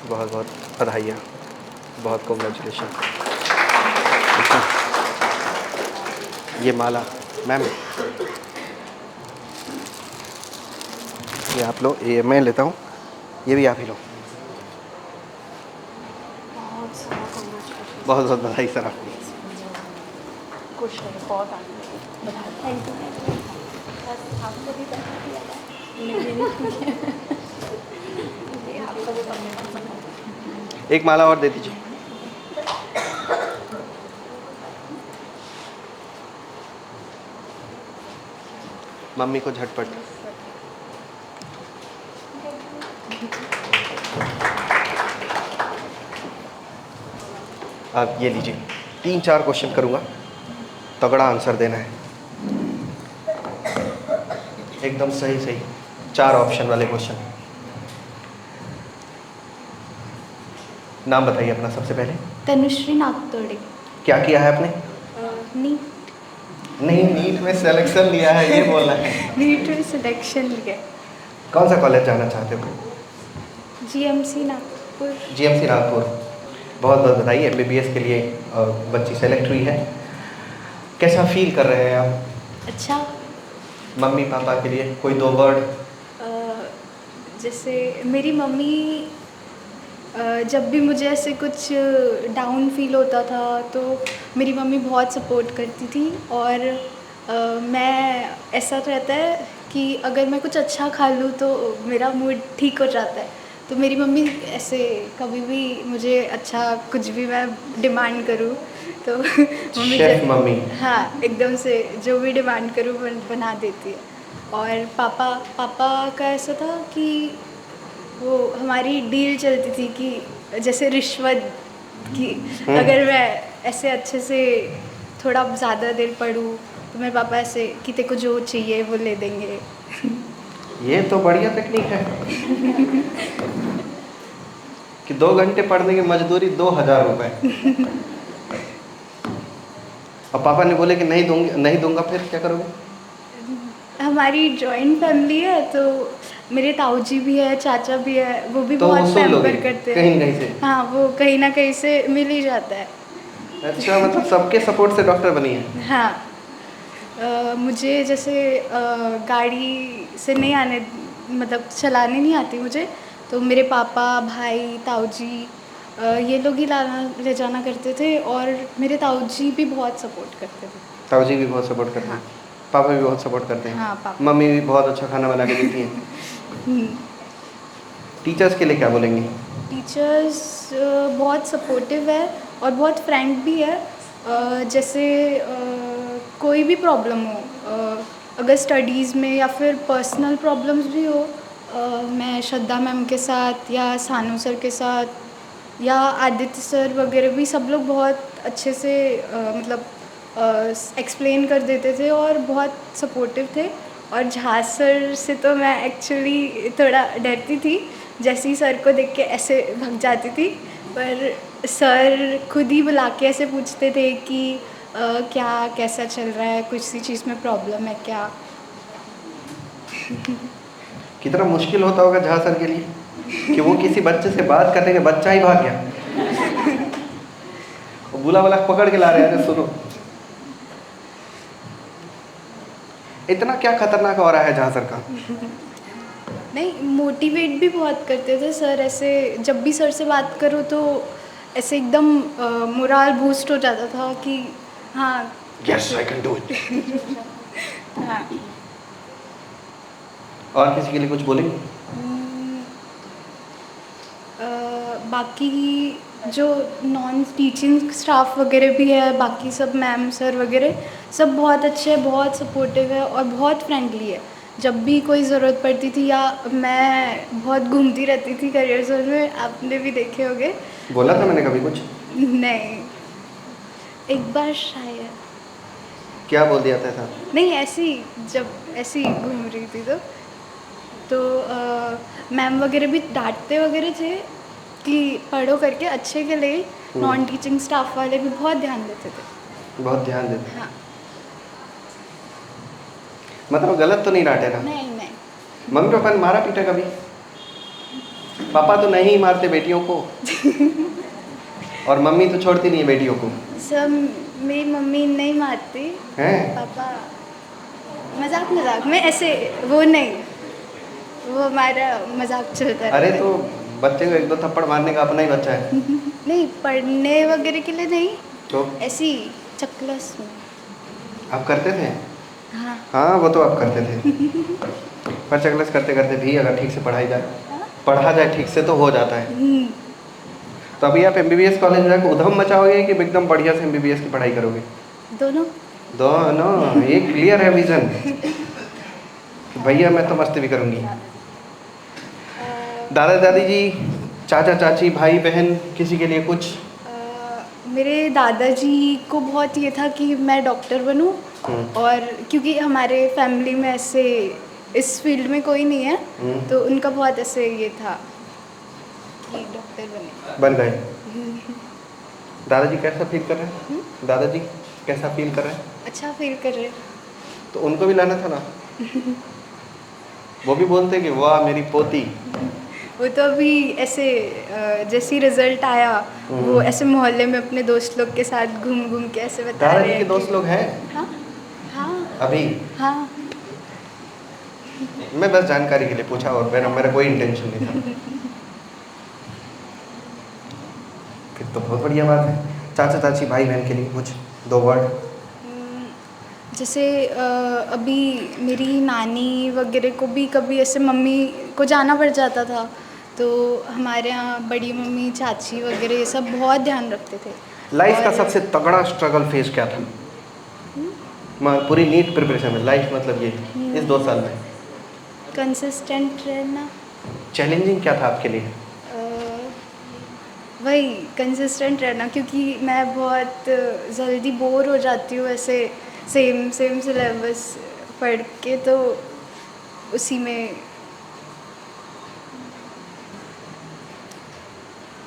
बहुत बहुत बधाइयाँ, बहुत कॉन्ग्रेचुलेशन। ये माला मैम, ये आप लो, ये मैं लेता हूँ, ये भी आप ही लो। बहुत बहुत बधाई सर आपको। खुश है, बहुत आनंद। Thank you. बस आपको भी पैसा दिया है। ये आपका भी बनने। एक माला और दे दीजिए। मम्मी को झटपट। आप ये लीजिए, 3-4 क्वेश्चन करूँगा, तगड़ा आंसर देना है, एकदम सही सही, 4 ऑप्शन वाले क्वेश्चन। नाम बताइए अपना सबसे पहले। तनुश्री नागतोड़े। क्या किया है आपने? नीट। नहीं, नीट में सिलेक्शन लिया है ये बोलना है। नीट में सिलेक्शन लिया। कौन सा कॉलेज जाना चाहते हो? जीएमसी नागपुर। जीएमसी नागपुर। बहुत बहुत बधाई, एमबीबीएस के लिए बच्ची सेलेक्ट हुई है। कैसा फील कर रहे हैं आप? अच्छा। मम्मी पापा के लिए कोई 2 वर्ड? जैसे मेरी मम्मी जब भी मुझे ऐसे कुछ डाउन फील होता था तो मेरी मम्मी बहुत सपोर्ट करती थी। और मैं ऐसा रहता है कि अगर मैं कुछ अच्छा खा लूँ तो मेरा मूड ठीक हो जाता है। तो मेरी मम्मी ऐसे कभी भी मुझे अच्छा कुछ भी मैं डिमांड करूँ तो मम्मी शेफ मम्मी। हाँ, एकदम से जो भी डिमांड करूँ बना देती है। और पापा का ऐसा था कि वो हमारी डील चलती थी कि जैसे रिश्वत की, अगर मैं ऐसे अच्छे से थोड़ा ज़्यादा देर पढूँ तो मेरे पापा ऐसे कि तेरे को जो चाहिए वो ले देंगे। ये तो बढ़िया टेक्निक है कि 2 घंटे पढ़ने की मजदूरी 2000 रुपये। और पापा ने बोले कि नहीं दूंगा, फिर क्या करोगे? हमारी जॉइंट फैमिली है तो मेरे ताऊ जी भी है, चाचा भी है, वो भी तो बहुत वसूल लोगे पैम्पर करते कहीं हैं। न कहीं से? हाँ, वो कहीं ना कहीं से मिल ही जाता है। अच्छा, मतलब सबके सपोर्ट से डॉक्टर बनी है। हाँ। मुझे जैसे गाड़ी से नहीं आने, मतलब चलाने नहीं आती मुझे, तो मेरे पापा, भाई, ताऊ जी ये लोग ही लाना ले जाना करते थे। और मेरे ताऊ जी भी बहुत सपोर्ट करते थे। ताऊ जी भी बहुत सपोर्ट करते हाँ। हैं, पापा भी बहुत सपोर्ट करते हैं। हाँ, पापा। मम्मी भी बहुत अच्छा खाना बना के देती हैं। टीचर्स के लिए क्या बोलेंगी? टीचर्स बहुत सपोर्टिव है और बहुत फ्रैंक भी है। जैसे कोई भी प्रॉब्लम हो, अगर स्टडीज़ में या फिर पर्सनल प्रॉब्लम्स भी हो, मैं श्रद्धा मैम के साथ या सानू सर के साथ या आदित्य सर वगैरह भी सब लोग बहुत अच्छे से मतलब एक्सप्लेन कर देते थे और बहुत सपोर्टिव थे। और झा सर से तो मैं एक्चुअली थोड़ा डरती थी, जैसे ही सर को देख के ऐसे भाग जाती थी। पर सर खुद ही बुला के ऐसे पूछते थे कि क्या कैसा चल रहा है, कुछ सी चीज़ में प्रॉब्लम है क्या। कितना मुश्किल होता होगा झा सर के लिए कि वो किसी बच्चे से बात करने के बच्चा ही भाग गया, वो बुला बुला पकड़ के ला रहे हैं, सुनो। इतना क्या खतरनाक हो रहा है झा सर का? नहीं, मोटिवेट भी बहुत करते थे सर। ऐसे जब भी सर से बात करो तो ऐसे एकदम मोराल बूस्ट हो जाता था कि हाँ yes I can do it. हाँ। और किसी के लिए कुछ बोलेंगे? बाकी जो नॉन टीचिंग स्टाफ वगैरह भी है, बाकी सब मैम सर वगैरह सब बहुत अच्छे हैं, बहुत सपोर्टिव है और बहुत फ्रेंडली है। जब भी कोई ज़रूरत पड़ती थी या मैं बहुत घूमती रहती थी करियर जोन में, आपने भी देखे होंगे। बोला था मैंने कभी कुछ? नहीं, एक बार शायद। क्या बोल दिया था ऐसा? नहीं, ऐसी जब ऐसी घूम रही थी तो मैम वगैरह भी डांटते वगैरह थे कि पढ़ो करके अच्छे के लिए। नॉन टीचिंग स्टाफ वाले भी बहुत ध्यान देते थे। बहुत ध्यान देते। हाँ। मतलब गलत तो नहीं डांटे ना? नहीं नहीं। मम्मी पापा ने मारा पीटा कभी? पापा तो नहीं मारते बेटियों को और मम्मी तो छोड़ती नहीं है बेटियों को। सब मेरी मम्मी नहीं मारती, हैं? पापा मजाक मजाक में ऐसे, वो नहीं, वो हमारा मजाक चलता अरे रहता तो बच्चे को एक दो थप्पड़ मारने का अपना ही बच्चा है। है। नहीं, पढ़ने वगैरह के लिए नहीं, तो ऐसे ही चक्लस में। आप करते थे? हाँ। हाँ वो तो आप करते थे। पर चकलस करते करते भी अगर ठीक से पढ़ा जाए ठीक से तो हो जाता है। तो अभी आप MBBS कॉलेज में जाकर उधम मचाओगे कि एकदम बढ़िया से MBBS की पढ़ाई करोगे? दोनों। दोनों। ये क्लियर है विजन कि भैया मैं तो मस्ती भी करूँगी। दादा दादी जी, चाचा चाची, भाई बहन, किसी के लिए कुछ? मेरे दादाजी को बहुत ये था कि मैं डॉक्टर बनूं, और क्योंकि हमारे फैमिली में ऐसे इस फील्ड में कोई नहीं है, तो उनका बहुत ऐसे ये था कि डॉक्टर बन गए। दादाजी कैसा फील कर रहे हैं? दादाजी कैसा फील कर रहे हैं? अच्छा फील कर रहे। तो उनको भी लाना था ना। वो भी बोलते कि वाह मेरी पोती। वो तो अभी ऐसे जैसे ही रिजल्ट आया, वो ऐसे मोहल्ले में अपने दोस्त लोग के साथ घूम घूम के ऐसे बता रहे दादाजी हैं के दोस्त लोग हैं? हाँ हाँ अभी? हाँ। मैं बस जानकारी के लिए पूछा और मेरा कोई इंटेंशन नहीं था। फिर तो बहुत बढ़िया बात है। चाचा चाची भाई बहन के लिए कुछ 2 वर्ड? जैसे अभी मेरी नानी वगैरह को भी कभी ऐसे मम्मी को जाना पड़ जाता था, तो हमारे यहाँ बड़ी मम्मी चाची वगैरह ये सब बहुत ध्यान रखते थे। लाइफ का और सबसे तगड़ा स्ट्रगल फेज क्या था? पूरी नीट प्रिपरेशन में लाइफ मतलब ये इस 2 साल में कंसिस्टेंट रहना। चैलेंजिंग क्या था आपके लिए? वही कंसिस्टेंट रहना, क्योंकि मैं बहुत जल्दी बोर हो जाती हूँ ऐसे सेम सिलेबस पढ़ के, तो उसी में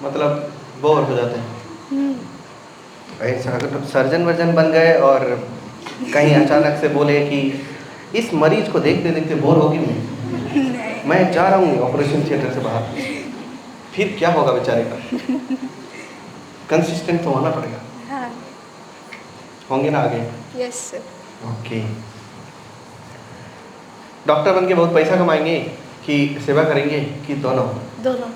मतलब बोर हो जाते हैं। ऐसा अगर सर्जन वर्जन बन गए और कहीं अचानक से बोले कि इस मरीज को देखते देखते बोर होगी मैं जा रहा हूँ ऑपरेशन थिएटर से बाहर, फिर क्या होगा बेचारे का? कंसिस्टेंट तो होना पड़ेगा। हाँ। होंगे ना आगे? Yes sir. ओके। डॉक्टर बन के बहुत पैसा कमाएंगे कि सेवा करेंगे कि दोनों? दोनों।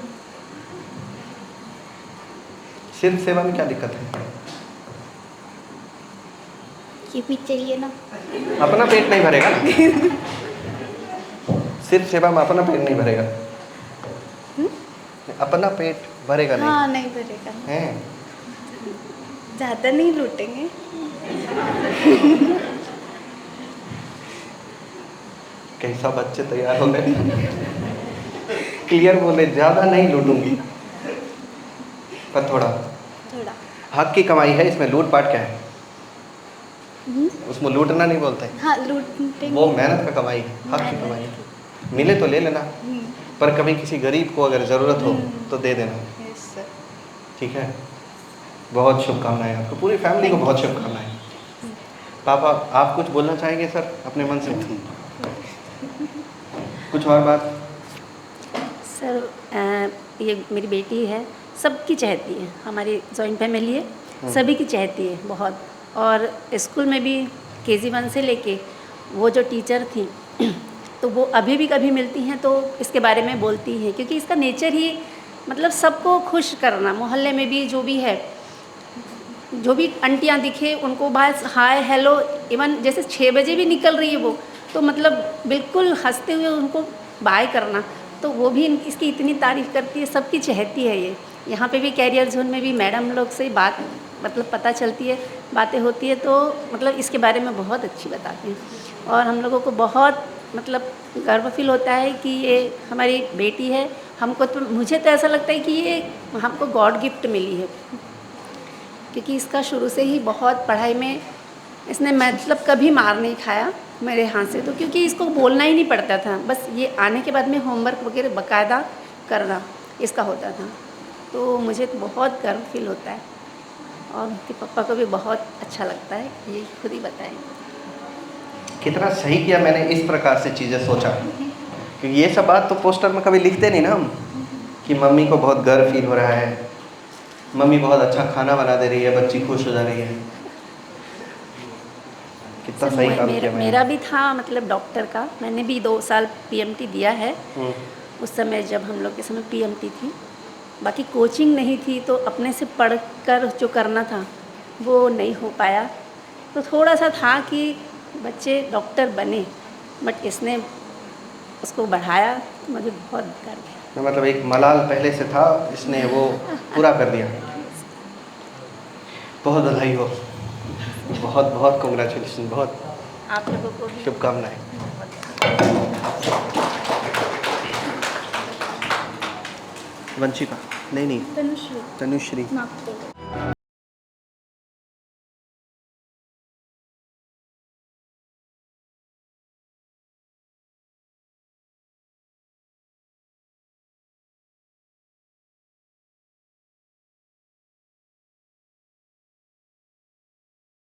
सिर्फ सेवा में क्या दिक्कत है? ये भी चाहिए ना। अपना पेट नहीं भरेगा ना। सिर्फ सेवा में अपना पेट नहीं भरेगा। अपना पेट भरेगा नहीं। हाँ नहीं भरेगा। हैं? ज़्यादा नहीं लूटेंगे। कैसा बच्चे तैयार हो गए। क्लियर बोले ज़्यादा नहीं लूटूंगी, पर थोड़ा हक की कमाई है, इसमें लूट पाट क्या है? उसमें लूटना नहीं बोलते। हाँ लूटेंगे। वो मेहनत का कमाई, हक की कमाई। मिले तो ले लेना, पर कभी किसी गरीब को अगर ज़रूरत हो तो दे देना। Yes sir. ठीक है। बहुत शुभकामनाएं आपको, पूरी फैमिली को बहुत शुभकामनाएं। पापा आप कुछ बोलना चाहेंगे सर अपने मन से? कुछ और बात? सर ये मेरी बेटी है, सबकी चाहती है, हमारी जॉइंट फैमिली है, सभी की चाहती है बहुत। और स्कूल में भी KG 1 से लेके वो जो टीचर थी तो वो अभी भी कभी मिलती हैं तो इसके बारे में बोलती हैं, क्योंकि इसका नेचर ही मतलब सबको खुश करना। मोहल्ले में भी जो भी है, जो भी आंटियाँ दिखे उनको बस हाय हेलो, इवन जैसे 6 बजे भी निकल रही है वो, तो मतलब बिल्कुल हंसते हुए उनको बाय करना, तो वो भी इसकी इतनी तारीफ़ करती है, सबकी चाहती है ये। यहाँ पे भी कैरियर जोन में भी मैडम लोग से बात मतलब पता चलती है, बातें होती है, तो मतलब इसके बारे में बहुत अच्छी बताते हैं। और हम लोगों को बहुत मतलब गर्व फील होता है कि ये हमारी बेटी है। हमको तो मुझे तो ऐसा लगता है कि ये हमको गॉड गिफ्ट मिली है, क्योंकि इसका शुरू से ही बहुत पढ़ाई में इसने मतलब कभी मार नहीं खाया मेरे हाथ से, तो क्योंकि इसको बोलना ही नहीं पड़ता था, बस ये आने के बाद में होमवर्क वगैरह बाकायदा करना इसका होता था। तो मुझे तो बहुत गर्व फील होता है और उनके पापा को भी बहुत अच्छा लगता है, ये खुद ही बताएं। कितना सही किया मैंने इस प्रकार से चीज़ें सोचा, क्योंकि ये सब बात तो पोस्टर में कभी लिखते नहीं ना हम। कि मम्मी को बहुत गर्व फील हो रहा है, मम्मी बहुत अच्छा खाना बना दे रही है, बच्ची खुश हो जा रही है। कितना सर, सही काम किया मैंने। मेरा भी था मतलब डॉक्टर का, मैंने भी 2 साल पीएमटी दिया है। उस समय जब हम लोग के समय पीएमटी थी, बाकी कोचिंग नहीं थी तो अपने से पढ़कर जो करना था वो नहीं हो पाया। तो थोड़ा सा था कि बच्चे डॉक्टर बने, बट इसने उसको बढ़ाया, मुझे बहुत गर्व है। मतलब एक मलाल पहले से था, इसने वो पूरा कर दिया। बहुत बधाई हो, बहुत बहुत कॉन्ग्रेचुलेसन, बहुत आप लोगों को भी शुभकामनाएं। वंशिका नहीं, तनुश्री तनुश्री। नागपुर।